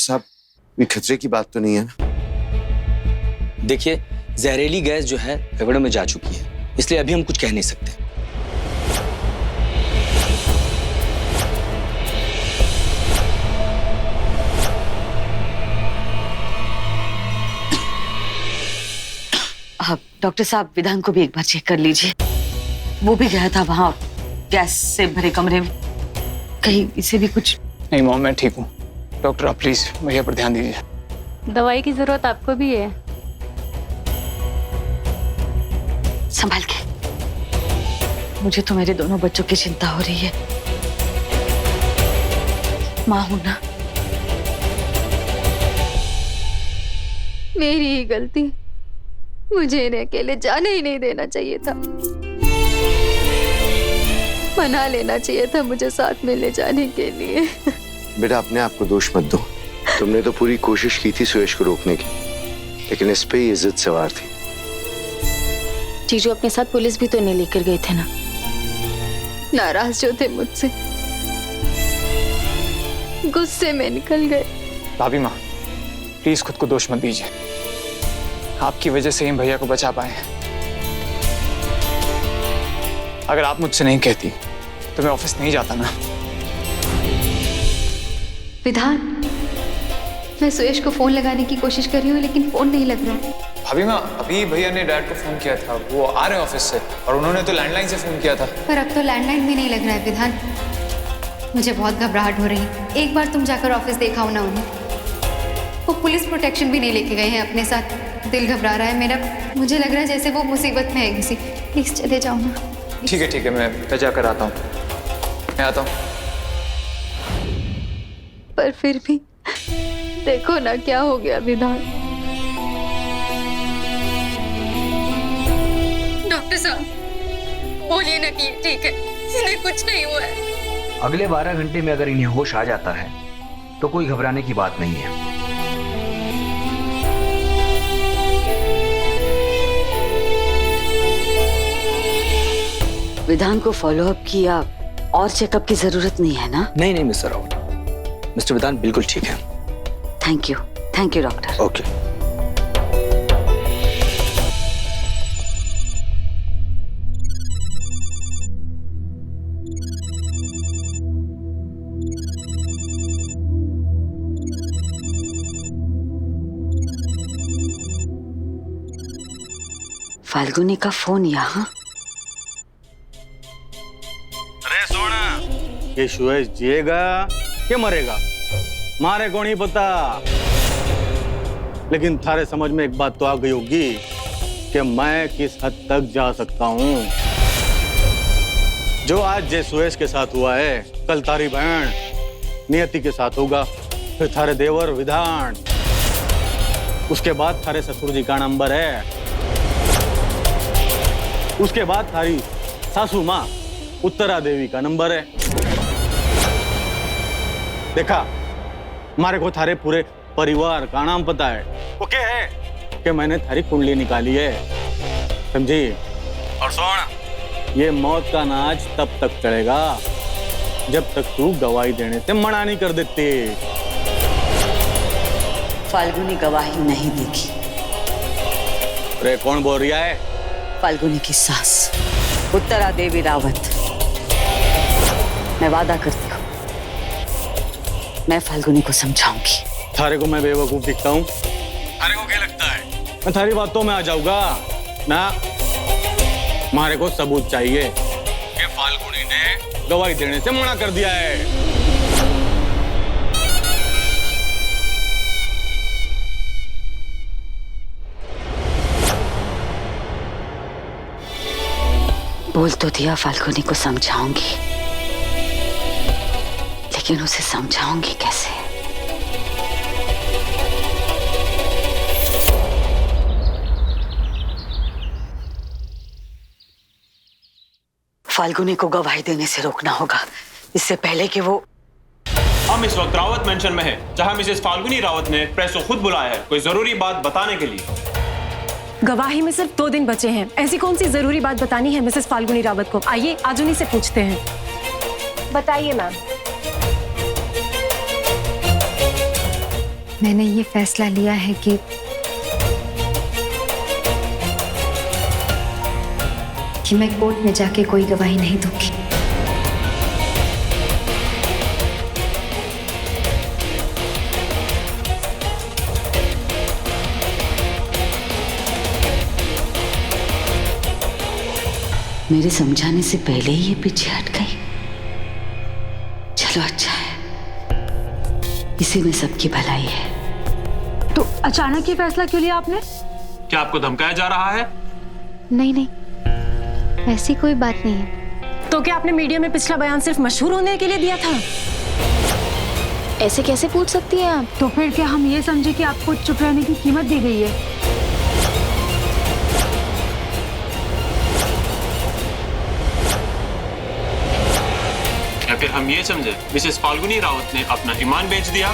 साहब, कोई खतरे की बात तो नहीं है ना? देखिए, जहरीली गैस जो है फेफड़ों में जा चुकी है, इसलिए अभी हम कुछ कह नहीं सकते। आप डॉक्टर साहब विधान को भी एक बार चेक कर लीजिए। वो भी गया था वहां गैस से भरे कमरे में, कहीं इसे भी कुछ। नहीं मॉम, मैं ठीक हूँ। डॉक्टर आप प्लीज भैया पर ध्यान दीजिए। दवाई की जरूरत आपको भी है। संभाल के, मुझे तो मेरे दोनों बच्चों की चिंता हो रही है। माँ हूं ना। मेरी ही गलती, मुझे इन्हें अकेले जाने ही नहीं देना चाहिए था। मना लेना चाहिए था मुझे साथ में ले जाने के लिए। बेटा अपने आप को दोष मत दो। तुमने तो पूरी कोशिश की थी सुयश को रोकने की, लेकिन इस पे ही जिद सवार थी। जीजू अपने साथ पुलिस भी तो नहीं लेकर गए थे ना। नाराज जो थे मुझसे, गुस्से में निकल गए। भाभी माँ, प्लीज खुद को दोष मत दीजिए। आपकी वजह से ही भैया को बचा पाए हैं। अगर आप मुझसे नहीं कहती तो मैं ऑफिस नहीं जाता ना। विधान, मैं सुयश को फोन लगाने की कोशिश कर रही हूँ लेकिन फोन नहीं लग रहा है। भाभी माँ, अभी भैया ने डैड को फोन किया था, वो आ रहे हैं ऑफिस से, और उन्होंने तो लैंडलाइन से फोन किया था। पर अब तो लैंडलाइन भी नहीं लग रहा है विधान। मुझे बहुत घबराहट हो रही है। एक बार तुम जाकर ऑफिस देखा हो ना उन्हें। वो पुलिस प्रोटेक्शन भी नहीं लेके गए हैं अपने साथ। दिल घबरा रहा है मेरा। मुझे लग रहा है जैसे वो मुसीबत में है किसी। प्लीज चले जाओ ना। ठीक है, मैं जाकर आता हूँ। मैं आता हूँ। पर फिर भी देखो ना क्या हो गया विधान। डॉक्टर साहब बोलिए ना कि ठीक है, इन्हें कुछ नहीं हुआ है। अगले 12 घंटे में अगर इन्हें होश आ जाता है तो कोई घबराने की बात नहीं है। विधान को फॉलोअप किया और चेकअप की जरूरत नहीं है ना? नहीं मिस्टर रावत, मिस्टर विधान बिल्कुल ठीक है। Thank you doctor. Okay. Falguni का फोन यहाँ। अरे सोना, ये सुयश जिएगा क्या मरेगा, मारे को नहीं पता। लेकिन थारे समझ में एक बात तो आ गई होगी कि मैं किस हद तक जा सकता हूं। जो आज जय सुयश के साथ हुआ है, कल तारी बहन नियति के साथ होगा, फिर थारे देवर विधान, उसके बाद थारे ससुर जी का नंबर है, उसके बाद थारी सासू माँ उत्तरा देवी का नंबर है। देखा, मारे को थारे पूरे परिवार का नाम पता है। वो क्या है कि मैंने थारी कुंडली निकाली है, समझी? और सुन, ये मौत का नाच तब तक चलेगा जब तक तू गवाही देने से मना नहीं कर देती। फाल्गुनी गवाही नहीं देगी। अरे कौन बोल रहा है? फाल्गुनी की सास उत्तरा देवी रावत। मैं वादा करती हूँ, मैं फाल्गुनी को समझाऊंगी। थारे को मैं बेवकूफ दिखता हूँ? थारे को क्या लगता है मैं थारी बातों में आ जाऊंगा ना? मारे को सबूत चाहिए कि फाल्गुनी ने गवाही देने से मना कर दिया है। बोल तो दिया फाल्गुनी को समझाऊंगी, लेकिन उसे समझाऊंगी कैसे? फाल्गुनी को गवाही देने से रोकना होगा, इससे पहले कि वो। हम इस वक्त रावत मेंशन में हैं, जहां मिसेस फाल्गुनी रावत ने प्रेस को खुद बुलाया है कोई जरूरी बात बताने के लिए। गवाही में सिर्फ 2 दिन बचे हैं। ऐसी कौन सी जरूरी बात बतानी है मिसेस फाल्गुनी रावत को? आइए आज उन्हीं से पूछते हैं। बताइए मैम। मैंने ये फैसला लिया है कि मैं कोर्ट में जाके कोई गवाही नहीं दूंगी। मेरे समझाने से पहले ही ये पीछे हट गई। चलो अच्छा है, इसी में सबकी भलाई है। तो अचानक ये फैसला क्यों लिया आपने? क्या आपको धमकाया जा रहा है? नहीं नहीं, ऐसी कोई बात नहीं है। तो क्या आपने मीडिया में पिछला बयान सिर्फ मशहूर होने के लिए दिया था? ऐसे कैसे पूछ सकती हैं आप? तो फिर क्या हम ये समझे कि आपको चुप रहने की कीमत दी गई है? या फिर हम ये समझे मिसेस फाल्गुनी रावत ने अपना ईमान बेच दिया?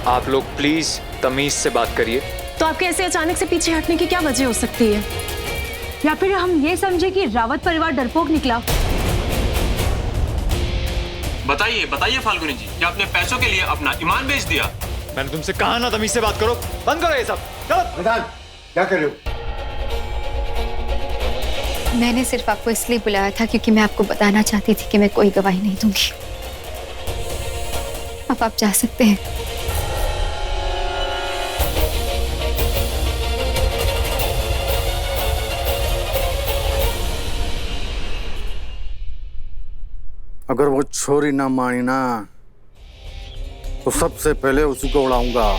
आप लोग प्लीज तमीज से बात करिए। तो आपके ऐसे अचानक से पीछे हटने की क्या वजह हो सकती है? या फिर हम ये समझे कि रावत परिवार डरपोक निकला? बताइए बताइए फाल्गुनी जी, क्या आपने पैसों के लिए अपना ईमान बेच दिया? मैंने तुमसे कहा ना तमीज से बात करो। बंद करो ये सब। चलो। विधान, क्या कर रहे हो? मैंने सिर्फ आपको इसलिए बुलाया था क्योंकि मैं आपको बताना चाहती थी कि मैं कोई गवाही नहीं दूंगी। अब आप जा सकते हैं। अगर वो छोरी ना मानी ना तो सबसे पहले उसी को उड़ाऊंगा।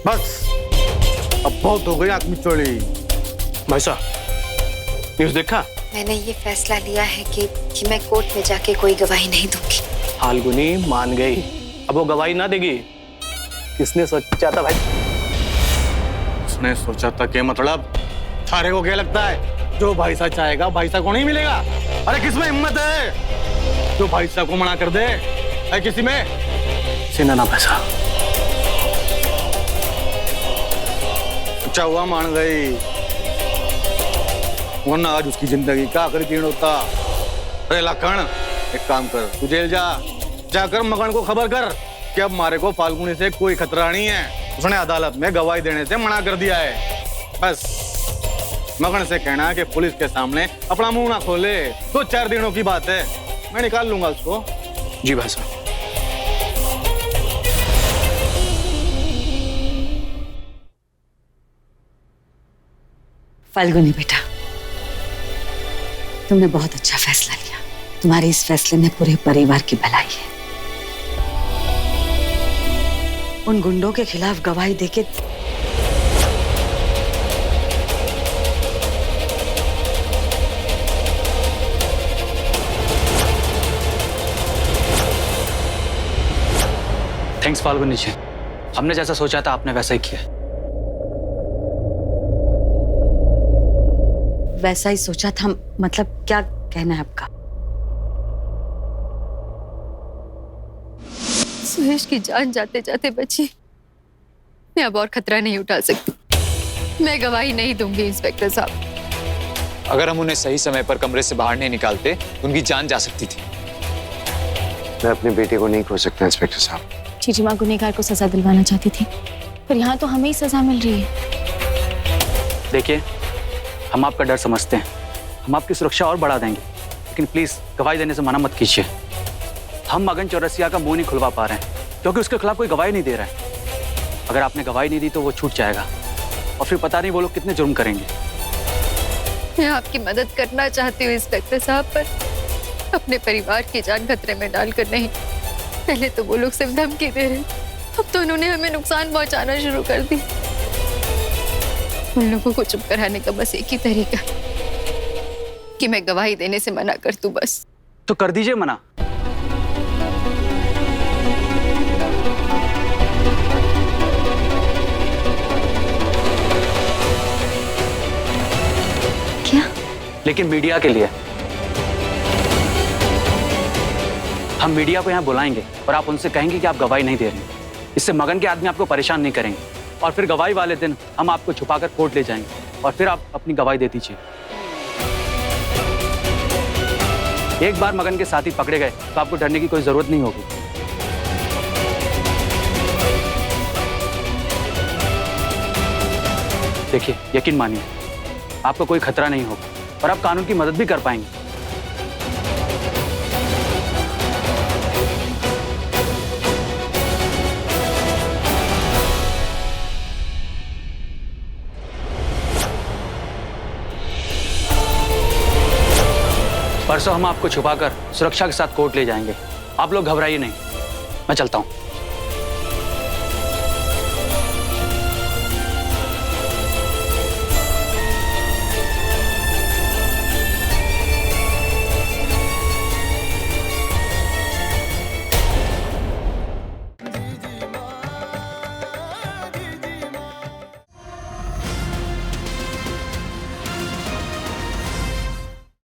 बस अब बहुत हो गई आंख मिचोली। भाई साहब, न्यूज़ देखा? मैंने ये फैसला लिया है कि मैं कोर्ट में जाके कोई गवाही नहीं दूंगी। फाल्गुनी मान गई, अब वो गवाही ना देगी। किसने सोचा था भाई? उसने सोचा था कि मतलब थारे को क्या लगता है जो भाई साहब चाहेगा भाई साहब को नहीं मिलेगा? अरे किसमें हिम्मत है जो भाई साहब को मना कर दे? है किसी में? सीना ना पैसा। अच्छा हुआ मान गई, वरना आज उसकी जिंदगी का आखिरी दिन होता। अरे लखन, एक काम कर, तू जेल जाकर मगन को खबर कर कि अब मारे को फाल्गुनी से कोई खतरा नहीं है। उसने अदालत में गवाही देने से मना कर दिया है। बस मगन से कहना है कि पुलिस के सामने अपना मुंह ना खोले। 2-4 दिनों की बात है, मैं निकाल लूंगा उसको। जी भाई साहब। फाल्गुनी बेटा, तुमने बहुत अच्छा फैसला लिया। तुम्हारे इस फैसले में पूरे परिवार की भलाई है। उन गुंडों के खिलाफ गवाही देके थैंक्स फाल्गुनी जी, हमने जैसा सोचा था आपने वैसा ही किया। वैसा ही सोचा था मतलब क्या कहना है आपका? सुहेश की जान जाते जाते बची। मैं अब और खतरा नहीं उठा सकती। मैं गवाही नहीं दूंगी इंस्पेक्टर साहब। अगर हम उन्हें सही समय पर कमरे से बाहर नहीं निकालते उनकी जान जा सकती थी। मैं अपने बेटे को नहीं खो सकता इंस्पेक्टर साहब। चीची माँ गुनहगार को सजा दिलवाना चाहती थी, पर यहाँ तो हमें ही सजा मिल रही है। देखिए, हम आपका डर समझते हैं, हम आपकी सुरक्षा और बढ़ा देंगे, लेकिन प्लीज गवाही देने से मना मत कीजिए। हम मगन चौरसिया का मुंह नहीं खुलवा पा रहे हैं क्योंकि उसके खिलाफ कोई गवाही नहीं दे रहा है। अगर आपने गवाही नहीं दी तो वो छूट जाएगा और फिर पता नहीं वो लोग कितने जुर्म करेंगे। मैं आपकी मदद करना चाहती हूँ इंस्पेक्टर साहब, पर अपने परिवार की जान खतरे में डालकर नहीं। पहले तो वो लोग सिर्फ धमकी दे रहे, अब तो उन्होंने हमें नुकसान पहुंचाना शुरू कर दी। उन लोगों को चुप कराने का बस एक ही तरीका कि मैं गवाही देने से मना कर दूं बस। तो कर दीजिए मना। क्या? लेकिन मीडिया के लिए। हम मीडिया को यहाँ बुलाएंगे और आप उनसे कहेंगे कि आप गवाही नहीं दे रहे। इससे मगन के आदमी आपको परेशान नहीं करेंगे और फिर गवाही वाले दिन हम आपको छुपाकर कोर्ट ले जाएंगे और फिर आप अपनी गवाही दे दीजिए। एक बार मगन के साथी पकड़े गए तो आपको डरने की कोई जरूरत नहीं होगी। देखिए, यकीन मानिए, आपको कोई खतरा नहीं होगा और आप कानून की मदद भी कर पाएंगे। परसों हम आपको छुपाकर सुरक्षा के साथ कोर्ट ले जाएंगे। आप लोग घबराइए नहीं, मैं चलता हूँ।